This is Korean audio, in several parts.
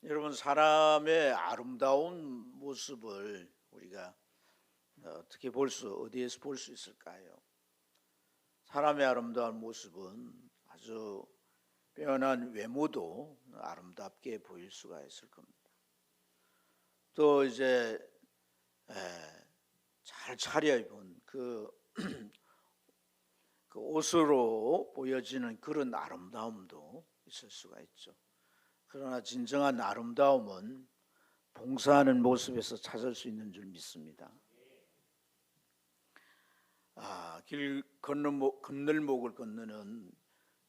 여러분, 사람의 아름다운 모습을 우리가 어디에서 볼 수 있을까요? 사람의 아름다운 모습은 아주 빼어난 외모도 아름답게 보일 수가 있을 겁니다. 또 이제 잘 차려입은 그 옷으로 보여지는 그런 아름다움도 있을 수가 있죠. 그러나 진정한 아름다움은 봉사하는 모습에서 찾을 수 있는 줄 믿습니다. 길 건널목을 건너는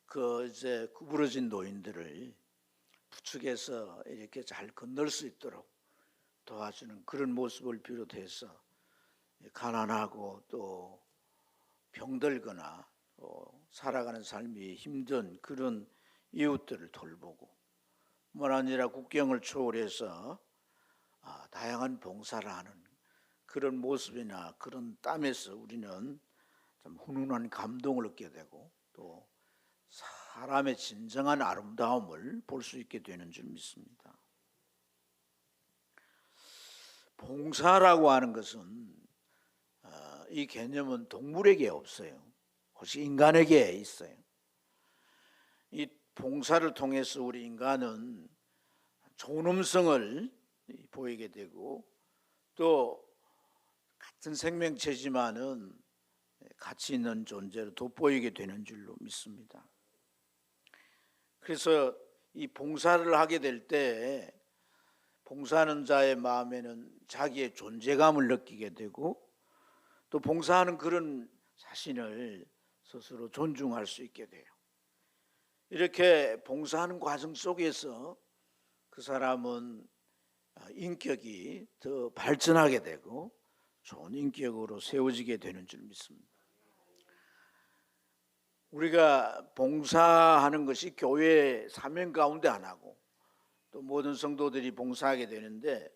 그 이제 구부러진 노인들을 부축해서 이렇게 잘 건널 수 있도록 도와주는 그런 모습을 비롯해서 가난하고 또 병들거나 살아가는 삶이 힘든 그런 이웃들을 돌보고 뿐만 아니라 국경을 초월해서 다양한 봉사를 하는 그런 모습이나 그런 땀에서 우리는 좀 훈훈한 감동을 얻게 되고 또 사람의 진정한 아름다움을 볼 수 있게 되는 줄 믿습니다. 봉사라고 하는 것은 이 개념은 동물에게 없어요. 혹시 인간에게 있어요. 이 봉사를 통해서 우리 인간은 존엄성을 보이게 되고 또 같은 생명체지만은 가치 있는 존재로 돋보이게 되는 줄로 믿습니다. 그래서 이 봉사를 하게 될 때 봉사하는 자의 마음에는 자기의 존재감을 느끼게 되고 또 봉사하는 그런 자신을 스스로 존중할 수 있게 돼요. 이렇게 봉사하는 과정 속에서 그 사람은 인격이 더 발전하게 되고 좋은 인격으로 세워지게 되는 줄 믿습니다. 우리가 봉사하는 것이 교회의 사명 가운데 하나고 또 모든 성도들이 봉사하게 되는데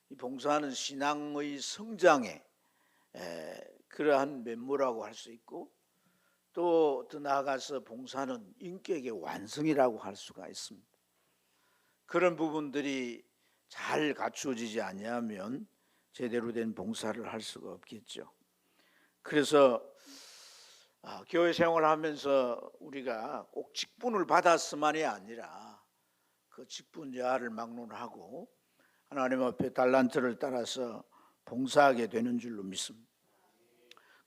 이 봉사는 신앙의 성장에 그러한 면모라고 할 수 있고 또 더 나아가서 봉사는 인격의 완성이라고 할 수가 있습니다. 그런 부분들이 잘 갖추어지지 아니하면 제대로 된 봉사를 할 수가 없겠죠. 그래서 교회 생활을 하면서 우리가 꼭 직분을 받았음만이 아니라 그 직분 여하를 막론하고 하나님 앞에 달란트를 따라서 봉사하게 되는 줄로 믿습니다.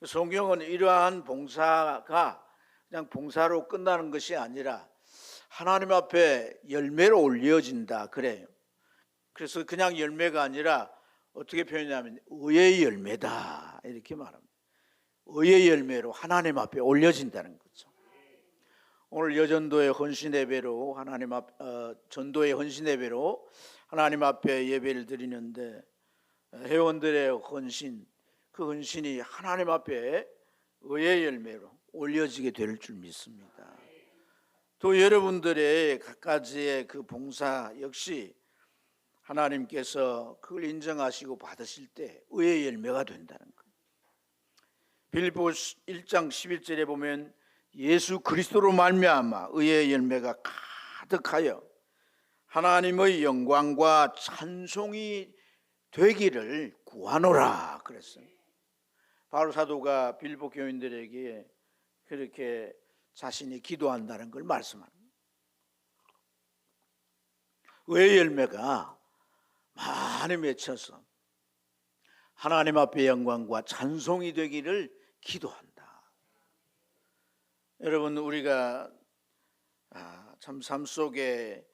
성경은 이러한 봉사가 그냥 봉사로 끝나는 것이 아니라 하나님 앞에 열매로 올려진다 그래요. 그래서 그냥 열매가 아니라 어떻게 표현하냐면 의의 열매다 이렇게 말합니다. 의의 열매로 하나님 앞에 올려진다는 거죠. 오늘 여전도의 헌신 예배로 전도의 헌신 예배로 하나님 앞에 예배를 드리는데 회원들의 헌신, 그 헌신이 하나님 앞에 의의 열매로 올려지게 될 줄 믿습니다. 또 여러분들의 각가지의 그 봉사 역시 하나님께서 그걸 인정하시고 받으실 때 의의 열매가 된다는 거예요. 빌립보서 1장 11절에 보면 예수 그리스도로 말미암아 의의 열매가 가득하여 하나님의 영광과 찬송이 되기를 구하노라 그랬어요. 바울 사도가 빌립보 교인들에게 그렇게 자신이 기도한다는 걸 말씀합니다. 의의 열매가 많이 맺혀서 하나님 앞에 영광과 찬송이 되기를 기도한다. 여러분, 우리가 참 삶 속에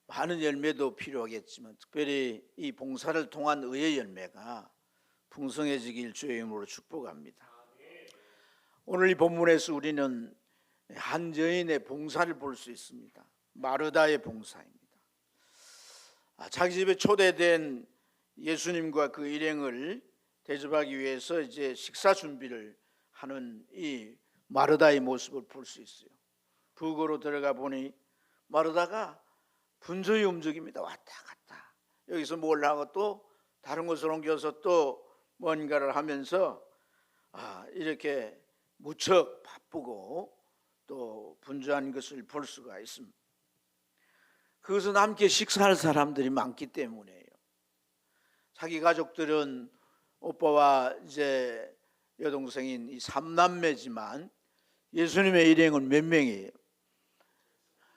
많은 열매도 필요하겠지만 특별히 이 봉사를 통한 의의 열매가 풍성해지길 주의 이름으로 축복합니다. 오늘 이 본문에서 우리는 한 여인의 봉사를 볼 수 있습니다. 마르다의 봉사입니다. 자기 집에 초대된 예수님과 그 일행을 대접하기 위해서 이제 식사 준비를 하는 이 마르다의 모습을 볼 수 있어요. 부엌으로 들어가 보니 마르다가 분주히 움직입니다. 왔다 갔다. 여기서 뭘 하고 또 다른 곳으로 옮겨서 또 뭔가를 하면서 이렇게 무척 바쁘고 또 분주한 것을 볼 수가 있습니다. 그것은 함께 식사할 사람들이 많기 때문이에요. 자기 가족들은 오빠와 이제 여동생인 이 3남매지만 예수님의 일행은 몇 명이에요?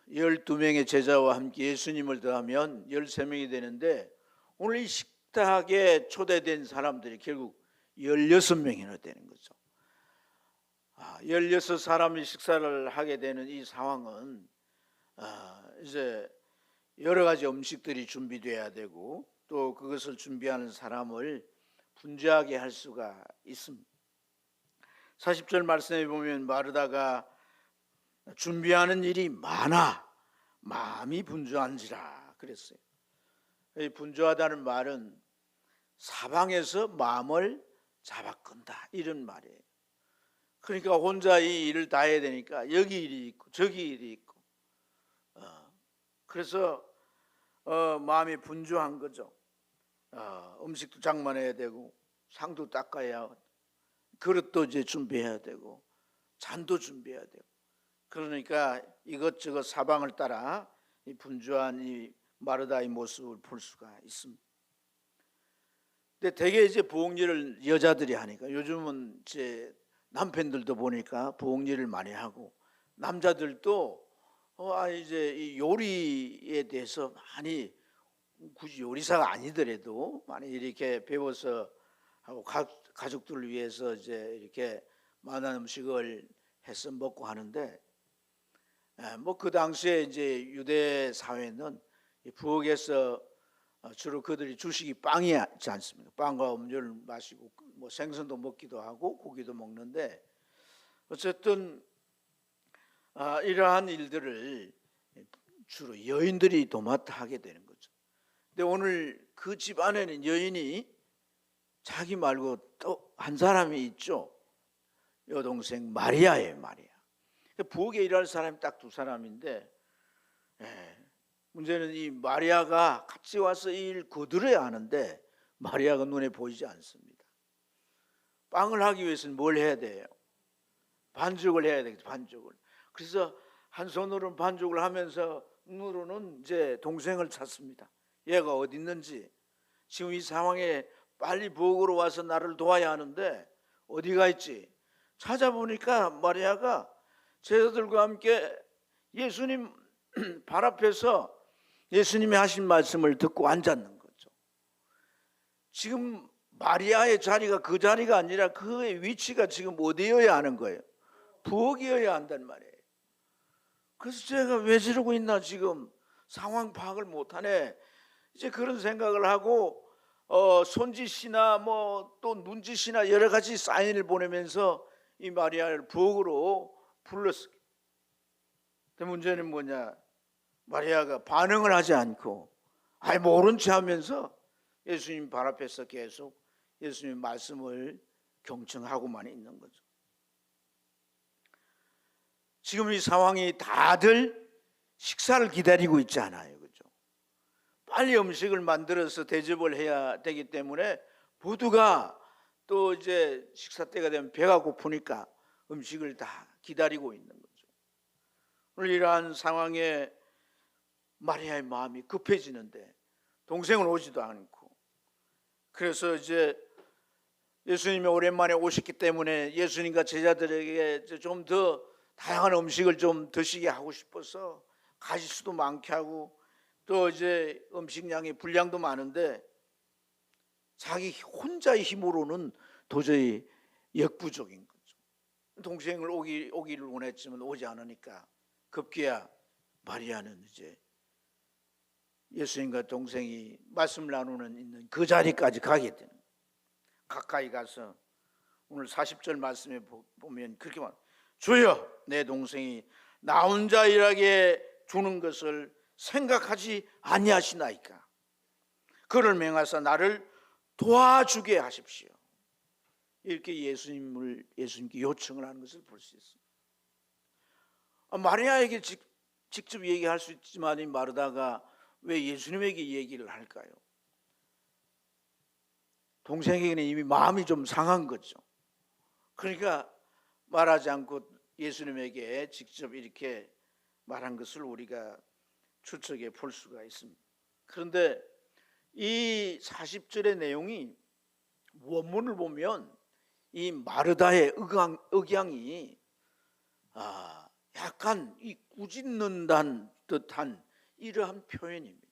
12명의 제자와 함께 예수님을 더하면 13명이 되는데 오늘 이 식탁에 초대된 사람들이 결국 16명이나 되는 거죠. 16사람이 식사를 하게 되는 이 상황은 이제 여러 가지 음식들이 준비돼야 되고 또 그것을 준비하는 사람을 분주하게 할 수가 있습니다. 40절 말씀에 보면 마르다가 준비하는 일이 많아 마음이 분주한지라 그랬어요. 이 분주하다는 말은 사방에서 마음을 잡아끈다 이런 말이에요. 그러니까 혼자 이 일을 다 해야 되니까 여기 일이 있고 저기 일이 있고 그래서 마음이 분주한 거죠. 음식도 장만해야 되고 상도 닦아야 그릇도 이제 준비해야 되고 잔도 준비해야 되고 그러니까 이것저것 사방을 따라 이 분주한 이 마르다의 모습을 볼 수가 있습니다. 근데 대개 이제 부엌 일을 여자들이 하니까 요즘은 이제 남편들도 보니까 부엌 일을 많이 하고 남자들도 이제 이 요리에 대해서 많이 굳이 요리사가 아니더라도 많이 이렇게 배워서 하고 가족들을 위해서 이제 이렇게 많은 음식을 해서 먹고 하는데 뭐 그 당시에 이제 유대 사회는 부엌에서 주로 그들이 주식이 빵이지 않습니까? 빵과 음료를 마시고 뭐 생선도 먹기도 하고 고기도 먹는데 어쨌든 이러한 일들을 주로 여인들이 도맡아 하게 되는 거죠. 근데 오늘 그 집 안에는 여인이 자기 말고 또 한 사람이 있죠. 여동생 마리아예요. 마리아. 부엌에 일할 사람이 딱 두 사람인데 문제는 이 마리아가 같이 와서 이 일 거들어야 하는데 마리아가 눈에 보이지 않습니다. 빵을 하기 위해서는 뭘 해야 돼요? 반죽을 해야 되겠죠. 반죽을. 그래서 한 손으로는 반죽을 하면서 눈으로는 이제 동생을 찾습니다. 얘가 어디 있는지. 지금 이 상황에 빨리 부엌으로 와서 나를 도와야 하는데 어디가 있지? 찾아보니까 마리아가 제자들과 함께 예수님 발 앞에서 예수님이 하신 말씀을 듣고 앉았는 거죠. 지금 마리아의 자리가 그 자리가 아니라 그의 위치가 지금 어디여야 하는 거예요? 부엌이어야 한단 말이에요. 그래서 제가 왜 저러고 있나 지금 상황 파악을 못하네. 이제 그런 생각을 하고 손짓이나 뭐 또 눈짓이나 여러 가지 사인을 보내면서 이 마리아를 부엌으로 불렀어요. 근데 문제는 뭐냐? 마리아가 반응을 하지 않고 모른 체 하면서 예수님 발 앞에서 계속 예수님 말씀을 경청하고만 있는 거죠. 지금 이 상황이 다들 식사를 기다리고 있지 않아요. 그죠? 빨리 음식을 만들어서 대접을 해야 되기 때문에 모두가 또 이제 식사 때가 되면 배가 고프니까 음식을 다 기다리고 있는 거죠. 오늘 이러한 상황에 마리아의 마음이 급해지는데 동생은 오지도 않고 그래서 이제 예수님이 오랜만에 오셨기 때문에 예수님과 제자들에게 좀 더 다양한 음식을 좀 드시게 하고 싶어서 가짓수도 많게 하고 또 이제 음식량이 분량도 많은데 자기 혼자의 힘으로는 도저히 역부족인 거죠. 동생을 오기를 원했지만 오지 않으니까 급기야 마리아는 이제 예수님과 동생이 말씀 나누는 있는 그 자리까지 가게 되는 거예요. 가까이 가서 오늘 40절 말씀에 보면 그렇게 말합니다. 주여, 내 동생이 나 혼자 일하게 주는 것을 생각하지 아니하시나이까. 그를 맹하사 나를 도와주게 하십시오. 이렇게 예수님께 요청을 하는 것을 볼 수 있습니다. 마리아에게 직접 얘기할 수 있지만 이 마르다가 왜 예수님에게 얘기를 할까요? 동생에게는 이미 마음이 좀 상한 거죠. 그러니까 말하지 않고 예수님에게 직접 이렇게 말한 것을 우리가 추측해 볼 수가 있습니다. 그런데 이 40절의 내용이 원문을 보면 이 마르다의 억양이 약간 이 꾸짖는다는 듯한 이러한 표현입니다.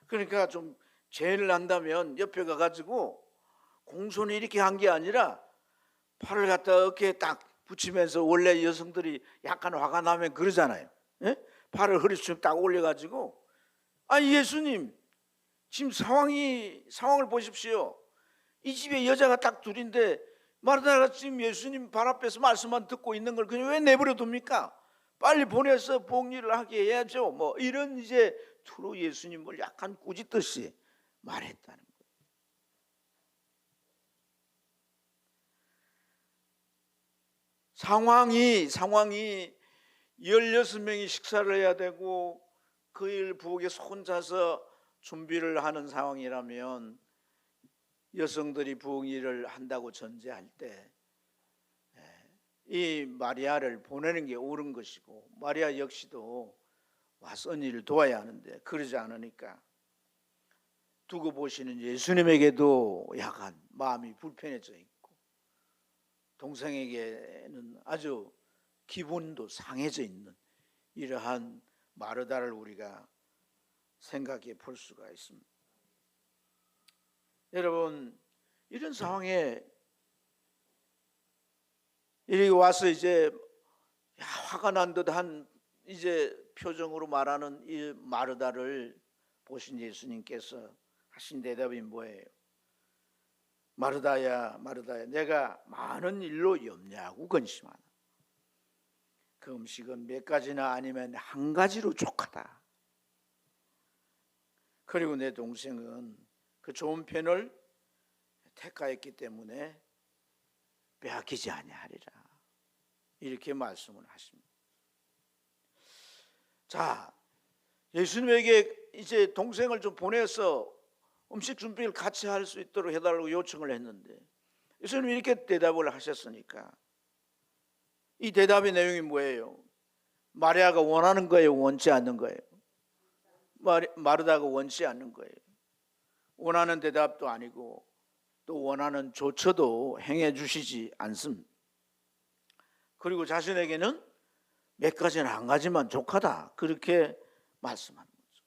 그러니까 좀 죄를 한다면 옆에 가가지고 공손히 이렇게 한 게 아니라 팔을 갖다 어깨에 딱 붙이면서, 원래 여성들이 약간 화가 나면 그러잖아요. 예? 팔을 허리춤 딱 올려가지고, 예수님 지금 상황을 보십시오. 이 집에 여자가 딱 둘인데 마르다가 지금 예수님 발 앞에서 말씀만 듣고 있는 걸 그냥 왜 내버려 둡니까? 빨리 보내서 복리를 하게 해야죠. 뭐 이런 이제 투로 예수님을 약간 꾸짖듯이 말했다는 거예요. 상황이 16명이 식사를 해야 되고 그 일 부엌에서 혼자서 준비를 하는 상황이라면 여성들이 부엌 일을 한다고 전제할 때 이 마리아를 보내는 게 옳은 것이고, 마리아 역시도 와서 일을 도와야 하는데 그러지 않으니까 두고 보시는 예수님에게도 약간 마음이 불편해져 있고, 동생에게는 아주 기분도 상해져 있는 이러한 마르다를 우리가 생각해 볼 수가 있습니다. 여러분, 이런 상황에 이리 와서 이제 화가 난 듯한 이제 표정으로 말하는 이 마르다를 보신 예수님께서 하신 대답이 뭐예요? 마르다야, 마르다야, 내가 많은 일로 염려하고 근심하나. 그 음식은 몇 가지나 아니면 한 가지로 족하다. 그리고 내 동생은 그 좋은 편을 택하였기 때문에 빼앗기지 아니하리라. 이렇게 말씀을 하십니다. 자, 예수님에게 이제 동생을 좀 보내서 음식 준비를 같이 할 수 있도록 해달라고 요청을 했는데 예수님이 이렇게 대답을 하셨으니까 이 대답의 내용이 뭐예요? 마리아가 원하는 거예요? 원치 않는 거예요? 마르다가 원치 않는 거예요. 원하는 대답도 아니고 또 원하는 조처도 행해 주시지 않습니다. 그리고 자신에게는 몇 가지는 한 가지만 족하다, 그렇게 말씀하는 거죠.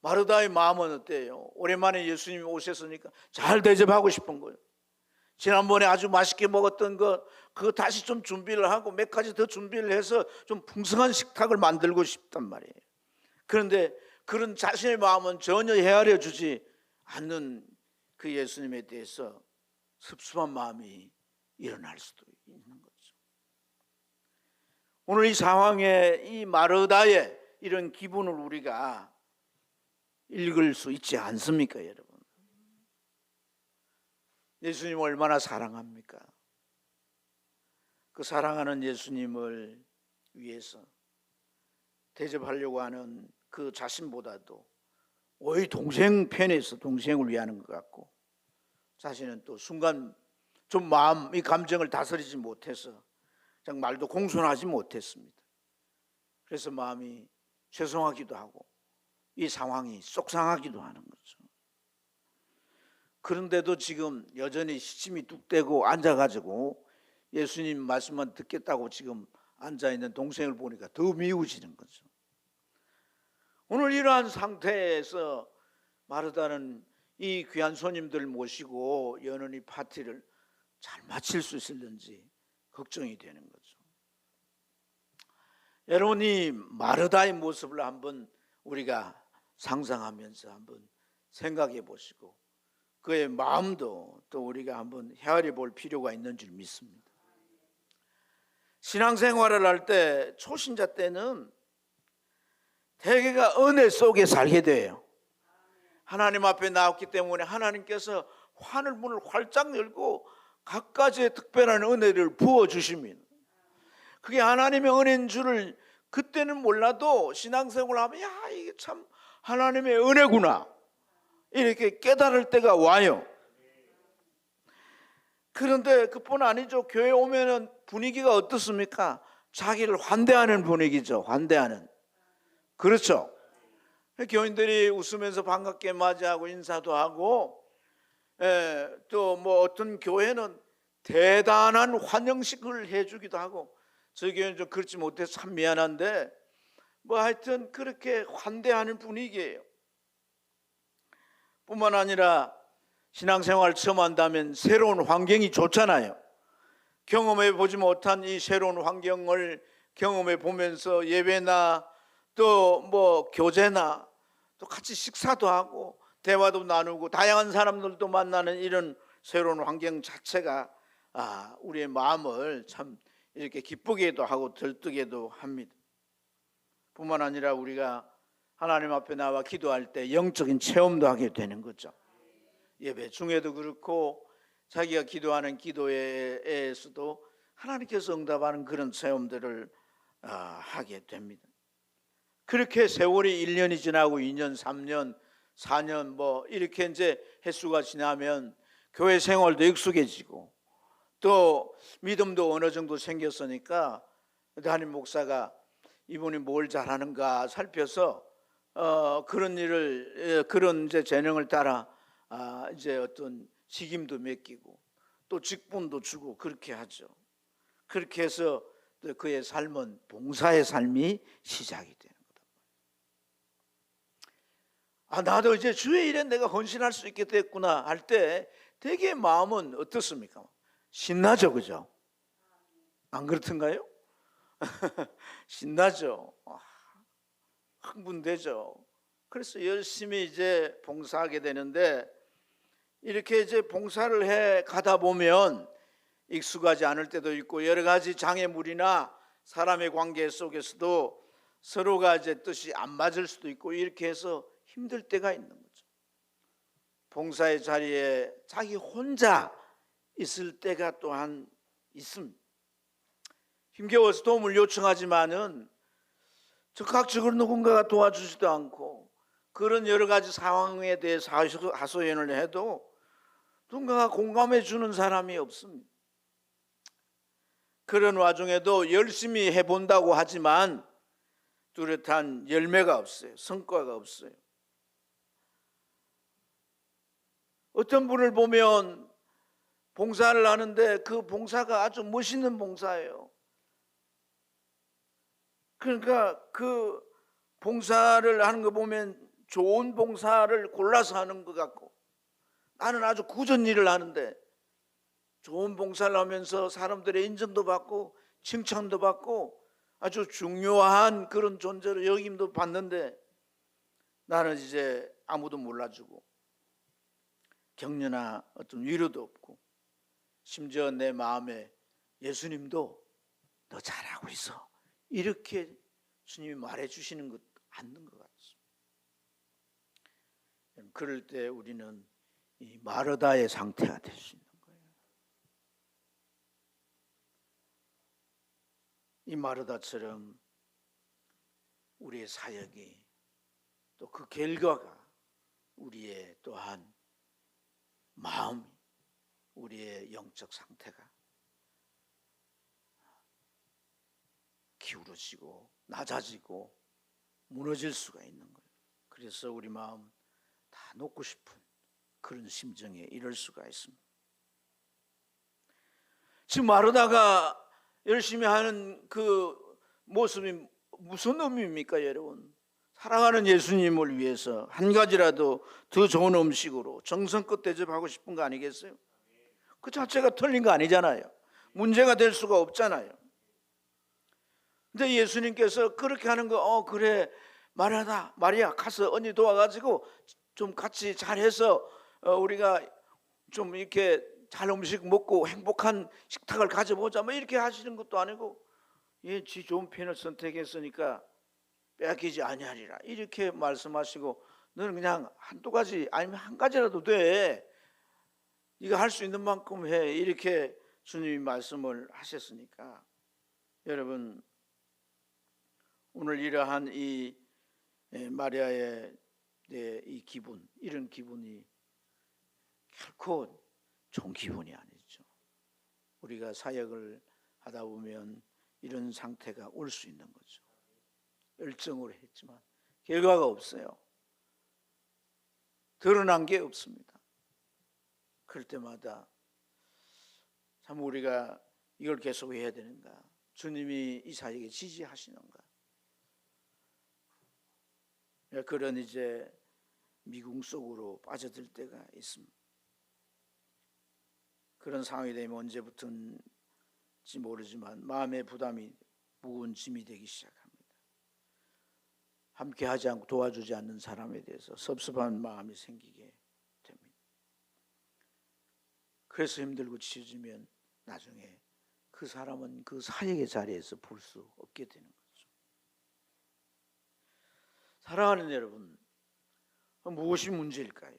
마르다의 마음은 어때요? 오랜만에 예수님이 오셨으니까 잘 대접하고 싶은 거예요. 지난번에 아주 맛있게 먹었던 그거 다시 좀 준비를 하고 몇 가지 더 준비를 해서 좀 풍성한 식탁을 만들고 싶단 말이에요. 그런데 그런 자신의 마음은 전혀 헤아려 주지 않는 그 예수님에 대해서 섭섭한 마음이 일어날 수도 있는 거죠. 오늘 이 상황에 이 마르다의 이런 기분을 우리가 읽을 수 있지 않습니까, 여러분? 예수님 얼마나 사랑합니까? 그 사랑하는 예수님을 위해서 대접하려고 하는 그 자신보다도 오히려 동생 편에서 동생을 위하는 것 같고, 자신은 또 순간 좀 이 감정을 다스리지 못해서 말도 공손하지 못했습니다. 그래서 마음이 죄송하기도 하고 이 상황이 속상하기도 하는 거죠. 그런데도 지금 여전히 시침이 뚝 떼고 앉아가지고 예수님 말씀만 듣겠다고 지금 앉아있는 동생을 보니까 더 미워지는 거죠. 오늘 이러한 상태에서 마르다는 이 귀한 손님들 모시고 여는 이 파티를 잘 마칠 수 있을는지 걱정이 되는 거죠. 여러분, 이 마르다의 모습을 한번 우리가 상상하면서 한번 생각해 보시고 그의 마음도 또 우리가 한번 헤아려 볼 필요가 있는 줄 믿습니다. 신앙생활을 할 때, 초신자 때는 대개가 은혜 속에 살게 돼요. 하나님 앞에 나왔기 때문에 하나님께서 하늘 문을 활짝 열고 갖가지의 특별한 은혜를 부어주십니다. 그게 하나님의 은혜인 줄을 그때는 몰라도 신앙생활을 하면 이게 참 하나님의 은혜구나 이렇게 깨달을 때가 와요. 그런데 그뿐 아니죠. 교회 오면은 분위기가 어떻습니까? 자기를 환대하는 분위기죠. 환대하는. 그렇죠? 교인들이 웃으면서 반갑게 맞이하고 인사도 하고, 또 뭐 어떤 교회는 대단한 환영식을 해주기도 하고, 저희 교회는 좀 그렇지 못해서 참 미안한데 뭐 하여튼 그렇게 환대하는 분위기예요. 뿐만 아니라 신앙생활 처음 한다면 새로운 환경이 좋잖아요. 경험해 보지 못한 이 새로운 환경을 경험해 보면서 예배나 또 뭐 교제나 또 같이 식사도 하고 대화도 나누고 다양한 사람들도 만나는 이런 새로운 환경 자체가 우리의 마음을 참 이렇게 기쁘게도 하고 들뜨게도 합니다. 뿐만 아니라 우리가 하나님 앞에 나와 기도할 때 영적인 체험도 하게 되는 거죠. 예배 중에도 그렇고 자기가 기도하는 기도에서도 하나님께서 응답하는 그런 체험들을 하게 됩니다. 그렇게 세월이 1년이 지나고 2년, 3년, 4년 뭐 이렇게 이제 횟수가 지나면 교회 생활도 익숙해지고 또 믿음도 어느 정도 생겼으니까 담임 목사가 이분이 뭘 잘하는가 살펴서 그런 일을 그런 이제 재능을 따라 이제 어떤 직임도 맡기고 또 직분도 주고 그렇게 하죠. 그렇게 해서 그의 삶은 봉사의 삶이 시작이 되는 거다. 나도 이제 주의 일에 내가 헌신할 수 있게 됐구나 할 때 되게 마음은 어떻습니까? 신나죠, 그죠? 안 그렇던가요? 신나죠. 흥분되죠. 그래서 열심히 이제 봉사하게 되는데 이렇게 이제 봉사를 해 가다 보면 익숙하지 않을 때도 있고 여러 가지 장애물이나 사람의 관계 속에서도 서로가 이제 뜻이 안 맞을 수도 있고 이렇게 해서 힘들 때가 있는 거죠. 봉사의 자리에 자기 혼자 있을 때가 또한 있습니다. 힘겨워서 도움을 요청하지만은 적극적으로 누군가가 도와주지도 않고 그런 여러 가지 상황에 대해서 하소연을 해도 누군가가 공감해 주는 사람이 없습니다. 그런 와중에도 열심히 해본다고 하지만 뚜렷한 열매가 없어요. 성과가 없어요. 어떤 분을 보면 봉사를 하는데 그 봉사가 아주 멋있는 봉사예요. 그러니까 그 봉사를 하는 거 보면 좋은 봉사를 골라서 하는 것 같고 나는 아주 굳은 일을 하는데 좋은 봉사를 하면서 사람들의 인정도 받고 칭찬도 받고 아주 중요한 그런 존재로 여김도 받는데 나는 이제 아무도 몰라주고 격려나 어떤 위로도 없고 심지어 내 마음에 예수님도 너 잘하고 있어 이렇게 주님이 말해주시는 것 않는 것 같습니다. 그럴 때 우리는 이 마르다의 상태가 될 수 있는 거예요. 이 마르다처럼 우리의 사역이 또 그 결과가 우리의 또한 마음이 우리의 영적 상태가 기울어지고 낮아지고 무너질 수가 있는 거예요. 그래서 우리 마음 다 놓고 싶은 그런 심정에 이럴 수가 있습니다. 지금 마르다가 열심히 하는 그 모습이 무슨 의미입니까, 여러분? 사랑하는 예수님을 위해서 한 가지라도 더 좋은 음식으로 정성껏 대접하고 싶은 거 아니겠어요? 그 자체가 틀린 거 아니잖아요. 문제가 될 수가 없잖아요. 근데 예수님께서 그렇게 하는 거 그래 마리아 가서 언니 도와가지고 좀 같이 잘해서 우리가 좀 이렇게 잘 음식 먹고 행복한 식탁을 가져보자 뭐 이렇게 하시는 것도 아니고 지 좋은 편을 선택했으니까 빼앗기지 아니하리라 이렇게 말씀하시고 너는 그냥 한두 가지 아니면 한 가지라도 돼 네가 할 수 있는 만큼 해 이렇게 주님이 말씀을 하셨으니까 여러분 오늘 이러한 이 마리아의 이 기분 이런 기분이 결코 좋은 기분이 아니죠. 우리가 사역을 하다 보면 이런 상태가 올 수 있는 거죠. 열정으로 했지만 결과가 없어요. 드러난 게 없습니다. 그럴 때마다 참 우리가 이걸 계속 해야 되는가? 주님이 이 사역에 지지하시는가? 그런 이제 미궁 속으로 빠져들 때가 있습니다. 그런 상황이 되면 언제부터인지 모르지만 마음의 부담이 무거운 짐이 되기 시작합니다. 함께하지 않고 도와주지 않는 사람에 대해서 섭섭한 마음이 생기게 됩니다. 그래서 힘들고 지쳐지면 나중에 그 사람은 그 사역의 자리에서 볼 수 없게 되는 거죠. 사랑하는 여러분, 무엇이 문제일까요?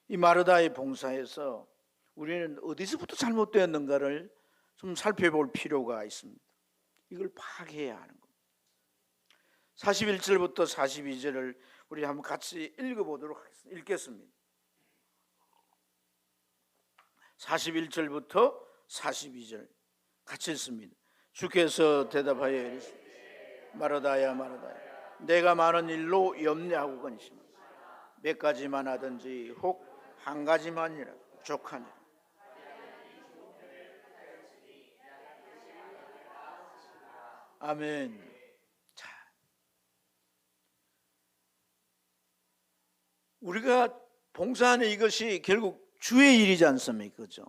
이 마르다의 봉사에서 우리는 어디서부터 잘못되었는가를 좀 살펴볼 필요가 있습니다. 이걸 파악해야 하는 겁니다. 41절부터 42절을 우리 한번 같이 읽어보도록 하겠습니다. 읽겠습니다. 41절부터 42절 같이 읽습니다. 주께서 대답하여 이르시되 마르다야 마르다야, 내가 많은 일로 염려하고 근심하고 몇 가지만 하든지 혹 한 가지만이라도 족하니라. 아멘. 자, 우리가 봉사하는 이것이 결국 주의 일이지 않습니까? 그죠?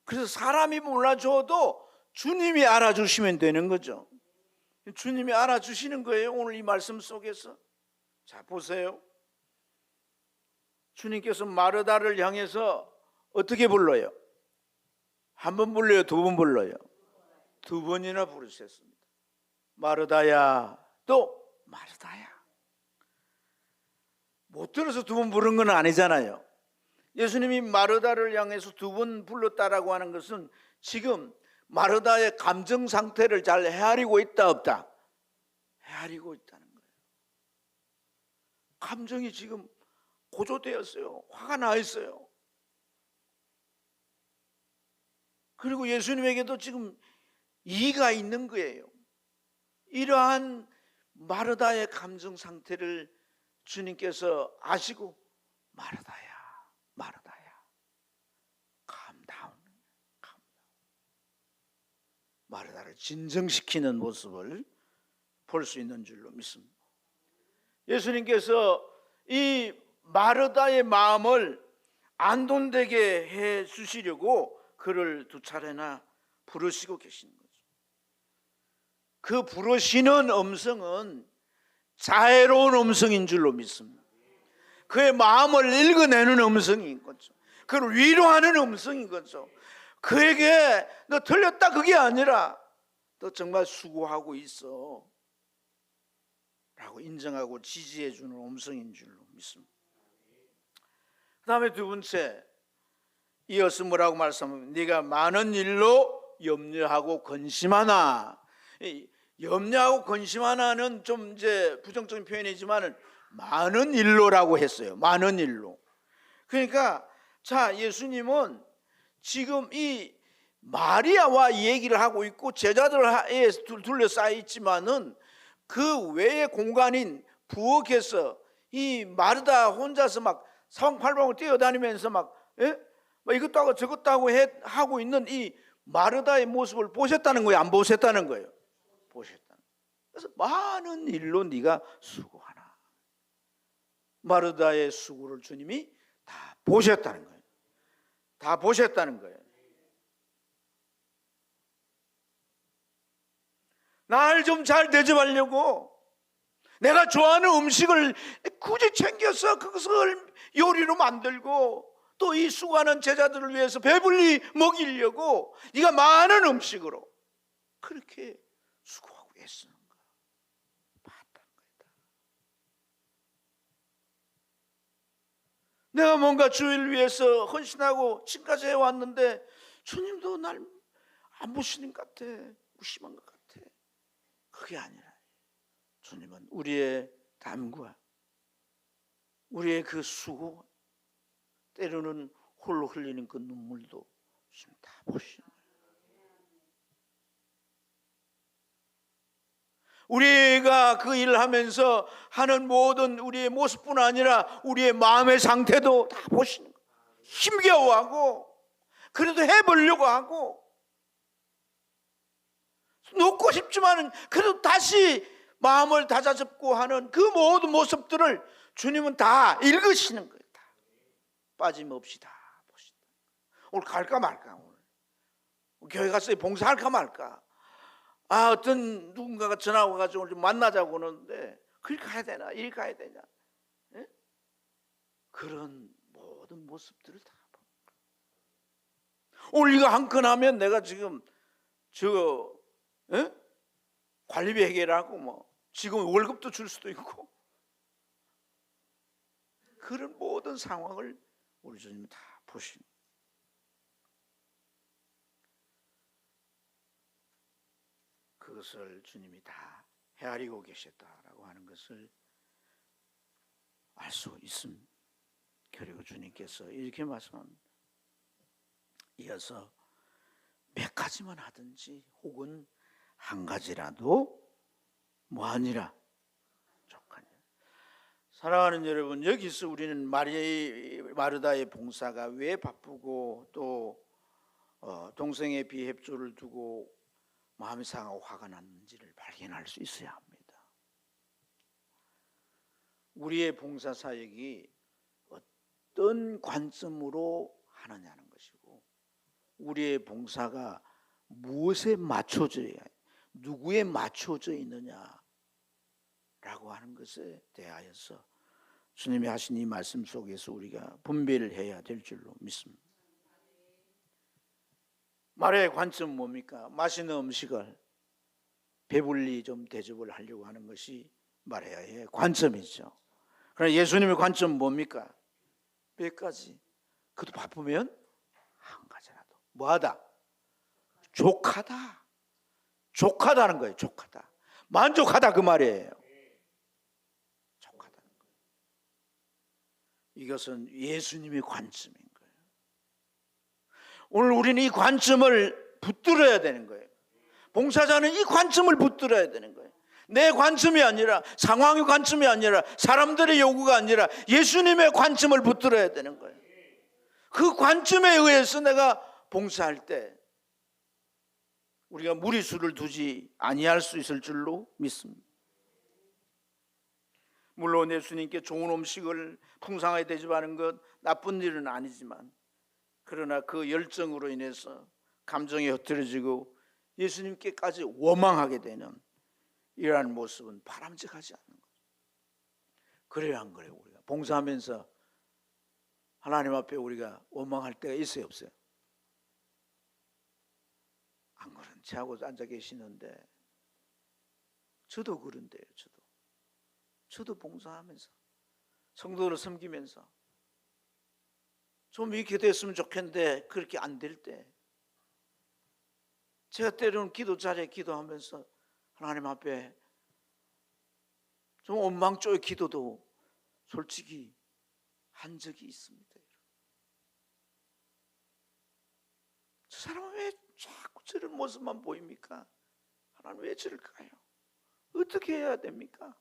그래서 사람이 몰라줘도 주님이 알아주시면 되는 거죠. 주님이 알아주시는 거예요. 오늘 이 말씀 속에서. 자, 보세요. 주님께서 마르다를 향해서 어떻게 불러요? 한 번 불러요? 두 번 불러요? 두 번이나 부르셨습니다. 마르다야, 또 마르다야. 못 들어서 두 번 부른 건 아니잖아요. 예수님이 마르다를 향해서 두 번 불렀다라고 하는 것은 지금 마르다의 감정 상태를 잘 헤아리고 있다 없다? 헤아리고 있다는 거예요. 감정이 지금 고조되었어요. 화가 나 있어요. 그리고 예수님에게도 지금 이의가 있는 거예요. 이러한 마르다의 감정 상태를 주님께서 아시고 마르다야, 마르다야, calm down. 마르다를 진정시키는 모습을 볼 수 있는 줄로 믿습니다. 예수님께서 이 마르다의 마음을 안돈되게 해 주시려고 그를 두 차례나 부르시고 계시는 거죠. 그 부르시는 음성은 자애로운 음성인 줄로 믿습니다. 그의 마음을 읽어내는 음성인 거죠. 그를 위로하는 음성인 거죠. 그에게 너 틀렸다 그게 아니라 너 정말 수고하고 있어 라고 인정하고 지지해 주는 음성인 줄로 믿습니다. 그 다음에 두 번째, 이어서 뭐라고 말씀합니까? 네가 많은 일로 염려하고 근심하나. 염려하고 근심하나는 좀 이제 부정적인 표현이지만은 많은 일로라고 했어요. 많은 일로. 그러니까 자, 예수님은 지금 이 마리아와 얘기를 하고 있고 제자들에 둘러싸여 있지만은 그 외의 공간인 부엌에서 이 마르다 혼자서 막 사방팔방을 뛰어다니면서 막 이것도 하고 저것도 하고 있는 이 마르다의 모습을 보셨다는 거예요? 안 보셨다는 거예요? 보셨다는 거예요. 그래서 많은 일로 네가 수고하나. 마르다의 수고를 주님이 다 보셨다는 거예요. 다 보셨다는 거예요. 날 좀 잘 대접하려고 내가 좋아하는 음식을 굳이 챙겨서 그것을 요리로 만들고 또 이 수고하는 제자들을 위해서 배불리 먹이려고 네가 많은 음식으로 그렇게 수고하고 애쓰는 거야. 봤다는 거다. 내가 뭔가 주의를 위해서 헌신하고 지금까지 해왔는데 주님도 날 안 보시는 것 같아. 무심한 것 같아. 그게 아니라 주님은 우리의 담과 우리의 그 수고, 때로는 홀로 흘리는 그 눈물도 주님 다 보시는 거예요. 우리가 그 일을 하면서 하는 모든 우리의 모습뿐 아니라 우리의 마음의 상태도 다 보시는 거예요. 힘겨워하고 그래도 해보려고 하고 놓고 싶지만은 그래도 다시 마음을 다잡고 하는 그 모든 모습들을 주님은 다 읽으시는 거예요. 다 빠짐없이 다 보신다. 오늘 갈까 말까, 오늘 교회 가서 봉사할까 말까. 어떤 누군가가 전화 와가지고 오늘 만나자고 하는데 그리 가야 되나, 이리 가야 되냐, 예? 그런 모든 모습들을 다 보는 거예요. 오늘 이거 한 건 하면 내가 지금 관리비 해결하고 뭐 지금 월급도 줄 수도 있고 그런 모든 상황을 우리 주님이 다 보시는. 그것을 주님이 다 헤아리고 계셨다라고 하는 것을 알 수 있습니다. 그리고 주님께서 이렇게 말씀합니다. 이어서 몇 가지만 하든지 혹은 한 가지라도 뭐하니라 족하니라. 사랑하는 여러분, 여기서 우리는 마르다의 봉사가 왜 바쁘고 또 동생의 비협조를 두고 마음이 상하고 화가 났는지를 발견할 수 있어야 합니다. 우리의 봉사 사역이 어떤 관점으로 하느냐는 것이고 우리의 봉사가 무엇에 맞춰져야, 누구에 맞춰져 있느냐라고 하는 것에 대하여서 주님이 하신 이 말씀 속에서 우리가 분별을 해야 될 줄로 믿습니다. 말의 관점은 뭡니까? 맛있는 음식을 배불리 좀 대접을 하려고 하는 것이 말해야 관점이죠. 그러나 예수님의 관점은 뭡니까? 몇 가지. 그것도 바쁘면 한 가지라도 뭐하다? 족하다. 족하다는 거예요. 족하다. 만족하다 그 말이에요. 족하다는 거예요. 이것은 예수님의 관점인 거예요. 오늘 우리는 이 관점을 붙들어야 되는 거예요. 봉사자는 이 관점을 붙들어야 되는 거예요. 내 관점이 아니라, 상황의 관점이 아니라, 사람들의 요구가 아니라 예수님의 관점을 붙들어야 되는 거예요. 그 관점에 의해서 내가 봉사할 때 우리가 무리수를 두지 아니할 수 있을 줄로 믿습니다. 물론 예수님께 좋은 음식을 풍성하게 대접하는 것 나쁜 일은 아니지만, 그러나 그 열정으로 인해서 감정이 흐트러지고 예수님께까지 원망하게 되는 이러한 모습은 바람직하지 않는 거죠. 그래야 한 거예요. 우리가 봉사하면서 하나님 앞에 우리가 원망할 때가 있어요, 없어요? 안 그런 체 하고 앉아 계시는데 저도 그런데요. 저도 봉사하면서 성도를 섬기면서 좀 이렇게 됐으면 좋겠는데 그렇게 안 될 때 제가 때로는 기도 자리에 기도하면서 하나님 앞에 좀 엉망조의 기도도 솔직히 한 적이 있습니다. 저 사람은 왜 자꾸 저런 모습만 보입니까? 하나님 왜 저럴까요? 어떻게 해야 됩니까?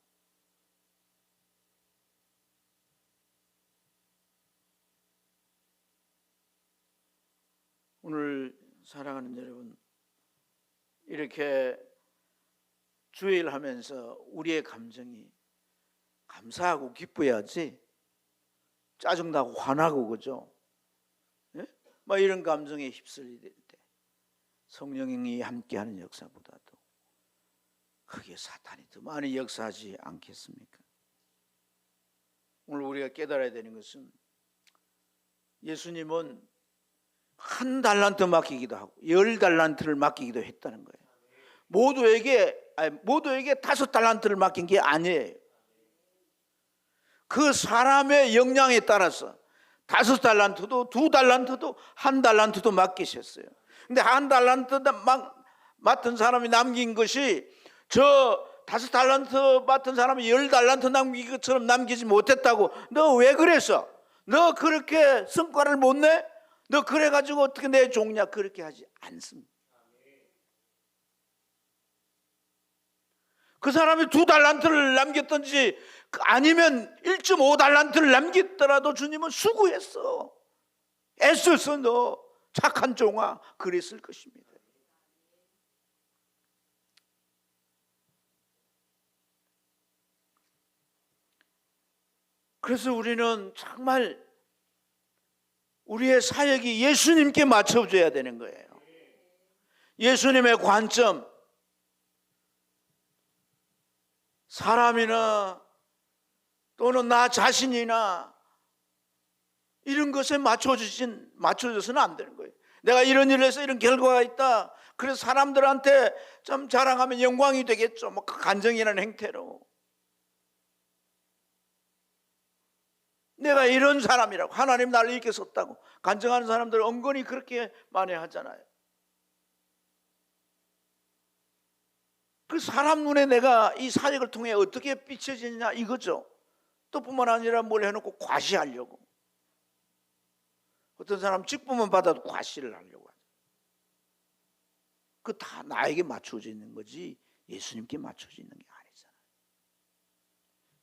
오늘 사랑하는 여러분, 이렇게 주일 하면서 우리의 감정이 감사하고 기뻐야지 짜증나고 화나고 그죠? 예? 막 이런 감정에 휩쓸릴 때 성령이 함께하는 역사보다도 크게 사탄이 더 많이 역사하지 않겠습니까? 오늘 우리가 깨달아야 되는 것은 예수님은 1달란트 맡기기도 하고 10달란트를 맡기기도 했다는 거예요. 모두에게 5달란트를 맡긴 게 아니에요. 그 사람의 역량에 따라서 5달란트도 2달란트도 1달란트도 맡기셨어요. 근데 1달란트 맡은 사람이 남긴 것이 저 5달란트 맡은 사람이 10달란트 남긴 것처럼 남기지 못했다고. 너 왜 그랬어? 너 그렇게 성과를 못 내? 너 그래가지고 어떻게 내 종냐? 그렇게 하지 않습니다. 그 사람이 2달란트를 남겼든지 아니면 1.5달란트를 남겼더라도 주님은 수고했어, 애써서 너 착한 종아 그랬을 것입니다. 그래서 우리는 정말 우리의 사역이 예수님께 맞춰줘야 되는 거예요. 예수님의 관점, 사람이나 또는 나 자신이나 이런 것에 맞춰져서는 안 되는 거예요. 내가 이런 일을 해서 이런 결과가 있다, 그래서 사람들한테 좀 자랑하면 영광이 되겠죠. 뭐 간증이라는 행태로 내가 이런 사람이라고, 하나님 나를 이렇게 썼다고 간증하는 사람들 은근히 그렇게 많이 하잖아요. 그 사람 눈에 내가 이 사역을 통해 어떻게 비춰지느냐 이거죠. 또 뿐만 아니라 뭘 해놓고 과시하려고, 어떤 사람 직분만 받아도 과시를 하려고 하죠. 그 다 나에게 맞춰져 있는 거지 예수님께 맞춰져 있는 게 아니잖아요.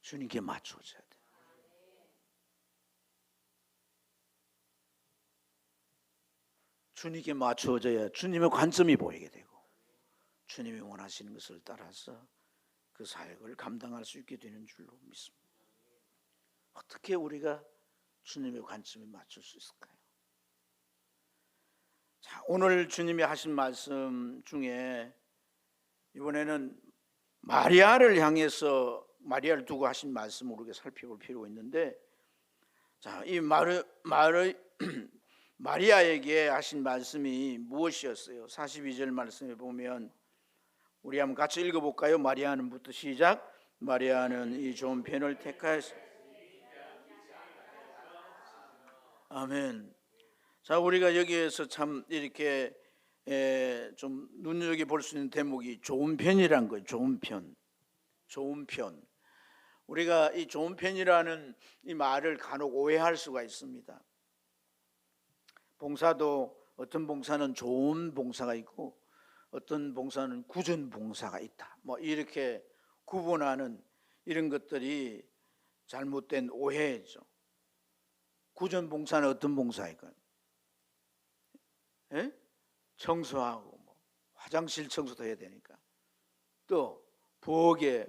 주님께 맞춰져야 돼. 주님께 맞춰져야 주님의 관점이 보이게 되고 주님이 원하시는 것을 따라서 그 사역을 감당할 수 있게 되는 줄로 믿습니다. 어떻게 우리가 주님의 관점에 맞출 수 있을까요? 자, 오늘 주님이 하신 말씀 중에 이번에는 마리아를 향해서, 마리아를 두고 하신 말씀을 우리가 살펴볼 필요가 있는데, 자, 이 마리아에게 하신 말씀이 무엇이었어요? 42절 말씀에 보면 우리 한번 같이 읽어볼까요? 마리아는부터 시작. 마리아는 이 좋은 편을 택하였습니다. 아멘. 자, 우리가 여기에서 참 이렇게 좀 눈여겨볼 수 있는 대목이 좋은 편이란 거예요. 좋은 편, 좋은 편. 우리가 이 좋은 편이라는 이 말을 간혹 오해할 수가 있습니다. 봉사도 어떤 봉사는 좋은 봉사가 있고 어떤 봉사는 굳은 봉사가 있다, 뭐 이렇게 구분하는 이런 것들이 잘못된 오해죠. 굳은 봉사는 어떤 봉사일까요? 예? 청소하고 뭐 화장실 청소도 해야 되니까, 또 부엌에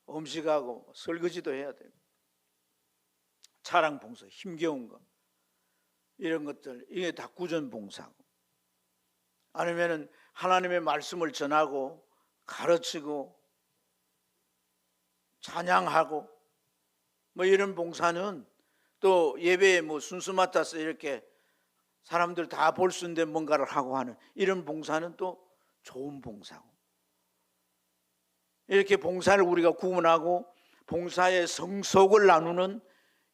음식하고 설거지도 해야 되고, 차량 봉사, 힘겨운 거, 이런 것들, 이게 다 굳은 봉사고, 아니면은 하나님의 말씀을 전하고 가르치고 찬양하고 뭐 이런 봉사는, 또 예배에 뭐 순수 맡아서 이렇게 사람들 다 볼 수 있는데 뭔가를 하고 하는 이런 봉사는 또 좋은 봉사고, 이렇게 봉사를 우리가 구분하고 봉사의 성속을 나누는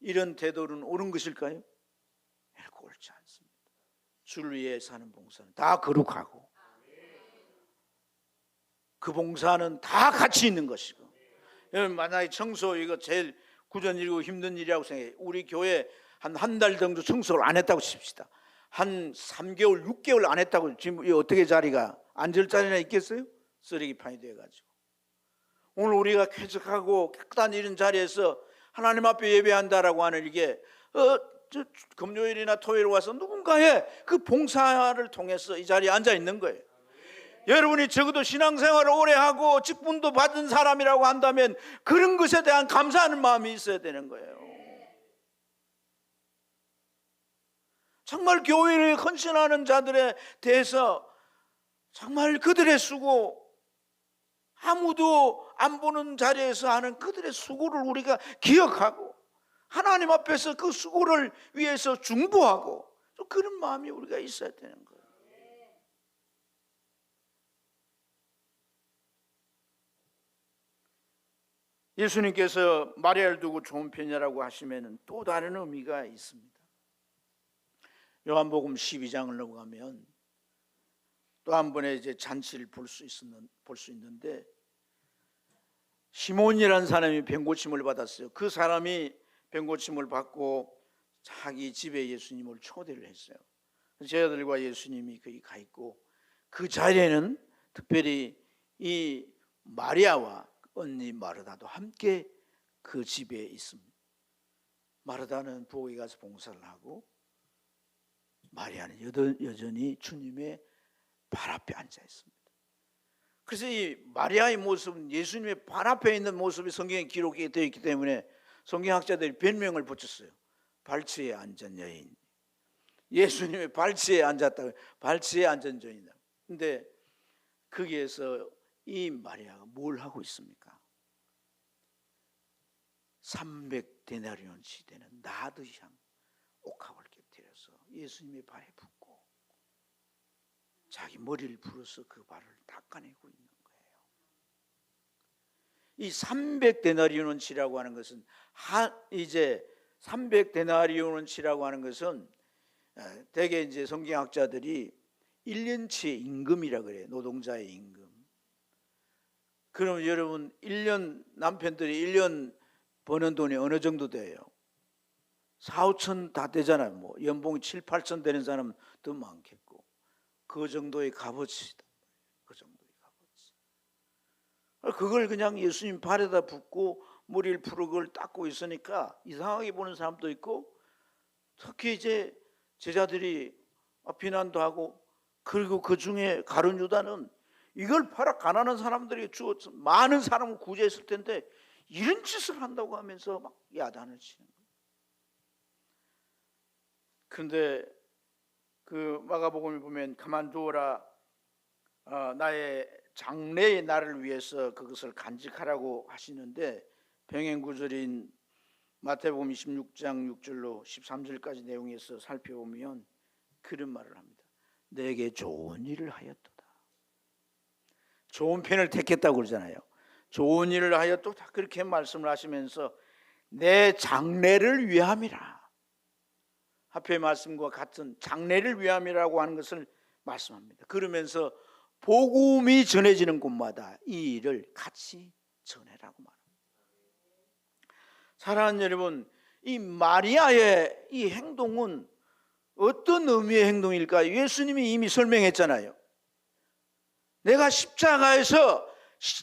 이런 태도는 옳은 것일까요? 옳지 않습니다. 주를 위해 사는 봉사는 다 거룩하고 그 봉사는 다 가치 있는 것이고, 여러분 만약에 청소 이거 제일 구전일이고 힘든 일이라고 생각해요. 우리 교회 한 달 정도 청소를 안 했다고 칩시다. 한 3개월, 6개월 안 했다고 지금 어떻게 자리가 앉을 자리나 있겠어요? 쓰레기판이 돼가지고. 오늘 우리가 쾌적하고 깨끗한 이런 자리에서 하나님 앞에 예배한다라고 하는 이게 금요일이나 토요일 와서 누군가의 그 봉사를 통해서 이 자리에 앉아 있는 거예요. 여러분이 적어도 신앙생활을 오래 하고 직분도 받은 사람이라고 한다면 그런 것에 대한 감사하는 마음이 있어야 되는 거예요. 정말 교회를 헌신하는 자들에 대해서 정말 그들의 수고, 아무도 안 보는 자리에서 하는 그들의 수고를 우리가 기억하고 하나님 앞에서 그 수고를 위해서 중보하고, 그런 마음이 우리가 있어야 되는 거예요. 예수님께서 마리아를 두고 좋은 편이라고 하시면 또 다른 의미가 있습니다. 요한복음 12장을 넘어가면 또 한 번의 이제 잔치를 볼 수 있는데, 시몬이라는 사람이 병고침을 받았어요. 그 사람이 병고침을 받고 자기 집에 예수님을 초대를 했어요. 제자들과 예수님이 거기 가 있고, 그 자리에는 특별히 이 마리아와 언니 마르다도 함께 그 집에 있습니다. 마르다는 부엌에 가서 봉사를 하고 마리아는 여전히 주님의 발 앞에 앉아 있습니다. 그래서 이 마리아의 모습은 예수님의 발 앞에 있는 모습이 성경에 기록이 되어 있기 때문에 성경학자들이 별명을 붙였어요. 발치에 앉은 여인. 예수님의 발치에 앉았다. 발치에 앉은 여인이다. 근데 거기에서 이 마리아가 뭘 하고 있습니까? 300데나리온치 되는 나드향 옥합을 곁들여서 예수님의 발에 붓고 자기 머리를 불어서 그 발을 닦아내고 있는 거예요. 이 300데나리온치라고 하는 것은 이제 300데나리온치라고 하는 것은 대개 이제 성경학자들이 1년치의 임금이라 그래요. 노동자의 임금. 그럼 여러분 1년 남편들이 1년 버는 돈이 어느 정도 돼요? 4, 5천 다 되잖아요. 뭐 연봉이 7, 8천 되는 사람은 더 많겠고 그 정도의 값어치다. 그 정도의 값어치. 그걸 그냥 예수님 발에다 붓고 머리를 풀어 그걸 닦고 있으니까 이상하게 보는 사람도 있고 특히 이제 제자들이 비난도 하고 그리고 그 중에 가룟 유다는 이걸 팔아 가난한 사람들이 주어서 많은 사람을 구제했을 텐데 이런 짓을 한다고 하면서 막 야단을 치는 거예요. 그런데 그 마가복음에 보면 가만두어라 나의 장래의 날을 위해서 그것을 간직하라고 하시는데 병행구절인 마태복음 26장 6절로 13절까지 내용에서 살펴보면 그런 말을 합니다. 내게 좋은 일을 하였도다. 좋은 편을 택했다고 그러잖아요. 좋은 일을 하였도다 그렇게 말씀을 하시면서 내 장래를 위함이라. 앞의 말씀과 같은 장래를 위함이라고 하는 것을 말씀합니다. 그러면서 복음이 전해지는 곳마다 이 일을 같이 전해라고 말합니다. 사랑하는 여러분, 이 마리아의 이 행동은 어떤 의미의 행동일까요? 예수님이 이미 설명했잖아요. 내가 십자가에서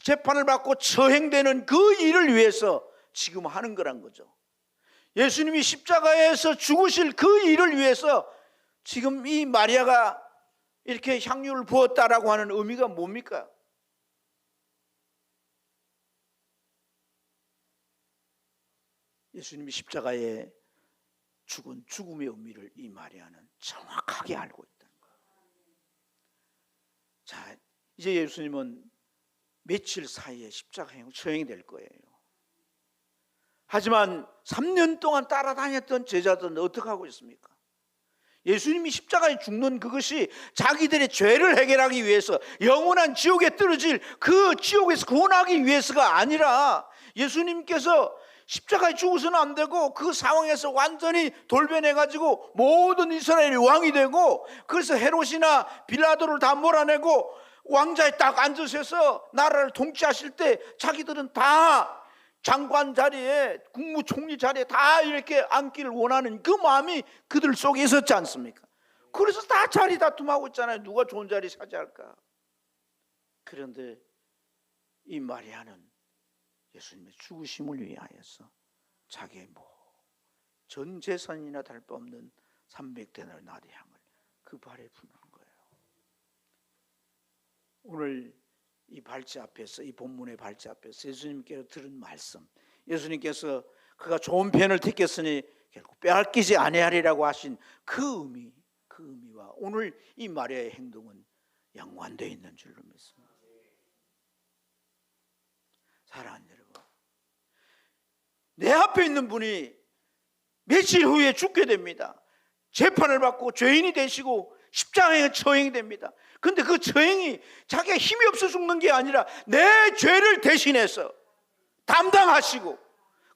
재판을 받고 처형되는 그 일을 위해서 지금 하는 거란 거죠. 예수님이 십자가에서 죽으실 그 일을 위해서 지금 이 마리아가 이렇게 향유를 부었다라고 하는 의미가 뭡니까? 예수님이 십자가에 죽은 죽음의 의미를 이 마리아는 정확하게 알고 있다는 거예요. 자, 이제 예수님은 며칠 사이에 십자가에 처형이 될 거예요. 하지만 3년 동안 따라다녔던 제자들은 어떻게 하고 있습니까? 예수님이 십자가에 죽는 그것이 자기들의 죄를 해결하기 위해서 영원한 지옥에 떨어질 그 지옥에서 구원하기 위해서가 아니라 예수님께서 십자가에 죽어서는 안 되고 그 상황에서 완전히 돌변해가지고 모든 이스라엘이 왕이 되고 그래서 헤롯이나 빌라도를 다 몰아내고 왕자에 딱 앉으셔서 나라를 통치하실 때 자기들은 다 장관 자리에 국무총리 자리에 다 이렇게 앉기를 원하는 그 마음이 그들 속에 있었지 않습니까? 그래서 다 자리 다툼하고 있잖아요. 누가 좋은 자리 차지할까? 그런데 이 마리아는 예수님의 죽으심을 위하여서 자기의 전 재산이나 다름없는 300데나리 나드향을 그 발에 부는 거예요. 오늘 이 발치 앞에서, 이 본문의 발치 앞에서 예수님께서 들은 말씀, 예수님께서 그가 좋은 편을 택했으니 결국 빼앗기지 아니하리라고 하신 그 의미와 오늘 이 마리아의 행동은 연관되어 있는 줄로 믿습니다. 사랑하는 여러분, 내 앞에 있는 분이 며칠 후에 죽게 됩니다. 재판을 받고 죄인이 되시고 십자가에 처형이 됩니다. 그런데 그 처형이 자기가 힘이 없어 죽는 게 아니라 내 죄를 대신해서 담당하시고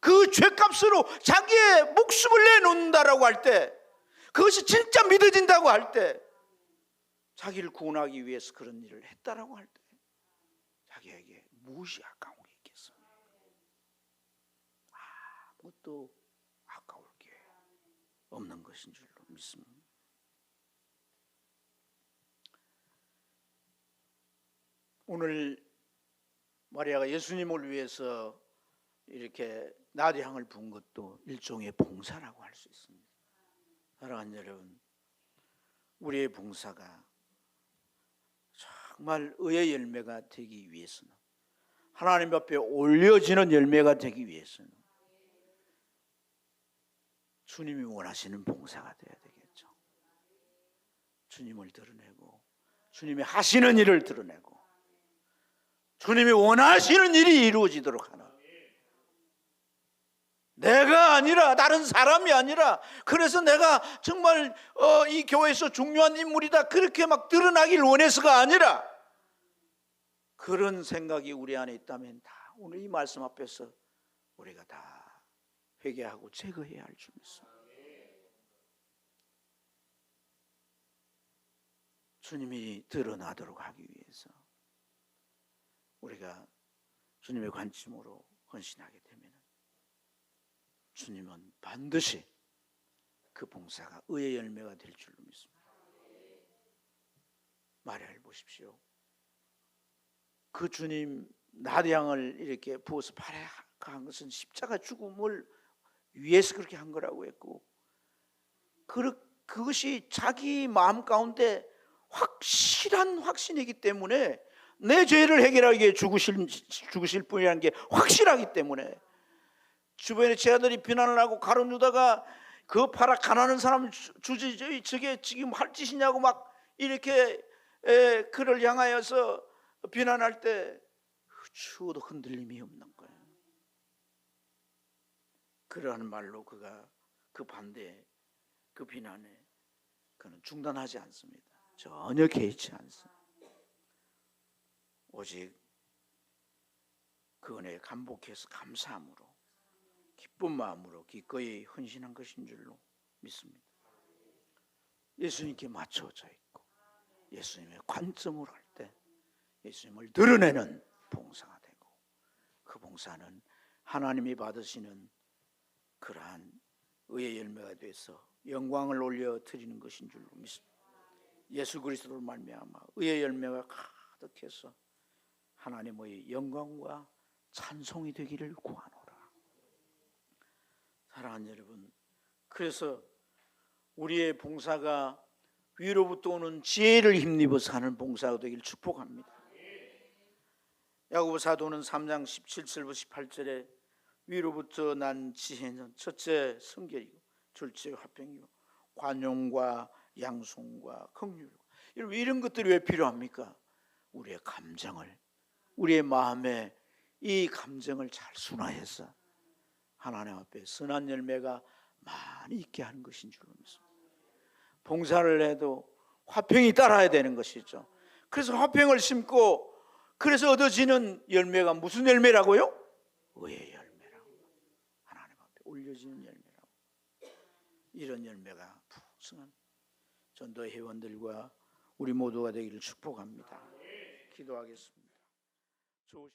그 죄값으로 자기의 목숨을 내놓는다라고 할 때, 그것이 진짜 믿어진다고 할 때, 자기를 구원하기 위해서 그런 일을 했다라고 할 때 자기에게 무엇이 아까운 게 있겠습니까? 아무것도 아까울 게 없는 것인 줄로 믿습니다. 오늘 마리아가 예수님을 위해서 이렇게 나디향을 부은 것도 일종의 봉사라고 할 수 있습니다. 사랑하는 여러분, 우리의 봉사가 정말 의의 열매가 되기 위해서는, 하나님 앞에 올려지는 열매가 되기 위해서는 주님이 원하시는 봉사가 되어야 되겠죠. 주님을 드러내고 주님이 하시는 일을 드러내고 주님이 원하시는 일이 이루어지도록 하는, 내가 아니라, 다른 사람이 아니라, 그래서 내가 정말 이 교회에서 중요한 인물이다 그렇게 막 드러나길 원해서가 아니라, 그런 생각이 우리 안에 있다면 다 오늘 이 말씀 앞에서 우리가 다 회개하고 제거해야 할 줄 믿습니다. 주님이 드러나도록 하기 위해서 우리가 주님의 관심으로 헌신하게 되면 주님은 반드시 그 봉사가 의의 열매가 될 줄로 믿습니다. 마리아를 보십시오. 그 주님 나디향을 이렇게 부어서 발에 한 것은 십자가 죽음을 위해서 그렇게 한 거라고 했고, 그것이 자기 마음 가운데 확실한 확신이기 때문에, 내 죄를 해결하기 위해 죽으실 분이라는 게 확실하기 때문에, 주변의 제자들이 비난을 하고 가룟유다가 그 팔아 가난한 사람 주지 저게 지금 할 짓이냐고 막 이렇게 그를 향하여서 비난할 때 추워도 흔들림이 없는 거예요. 그러한 말로 그가 그 반대에, 그 비난에 그는 중단하지 않습니다. 전혀 개의치 않습니다. 오직 그 은혜에 감복해서 감사함으로 기쁜 마음으로 기꺼이 헌신한 것인 줄로 믿습니다. 예수님께 맞춰져 있고 예수님의 관점으로 할 때 예수님을 드러내는 봉사가 되고, 그 봉사는 하나님이 받으시는 그러한 의의 열매가 돼서 영광을 올려 드리는 것인 줄로 믿습니다. 예수 그리스도로 말미암아 의의 열매가 가득해서 하나님의 영광과 찬송이 되기를 구하노라. 사랑하는 여러분, 그래서 우리의 봉사가 위로부터 오는 지혜를 힘입어서 하는 봉사가 되기를 축복합니다. 야고보 사도는 3장 17절부터 18절에 위로부터 난 지혜는 첫째 성결이고, 둘째 화평이고, 관용과 양송과 긍휼과, 이런 것들이 왜 필요합니까? 우리의 감정을, 우리의 마음에 이 감정을 잘 순화해서 하나님 앞에 선한 열매가 많이 있게 하는 것인 줄로 믿습니다. 봉사를 해도 화평이 따라야 되는 것이죠. 그래서 화평을 심고, 그래서 얻어지는 열매가 무슨 열매라고요? 의의 열매라고, 하나님 앞에 올려지는 열매라고. 이런 열매가 풍성한 전도 회원들과 우리 모두가 되기를 축복합니다. 기도하겠습니다.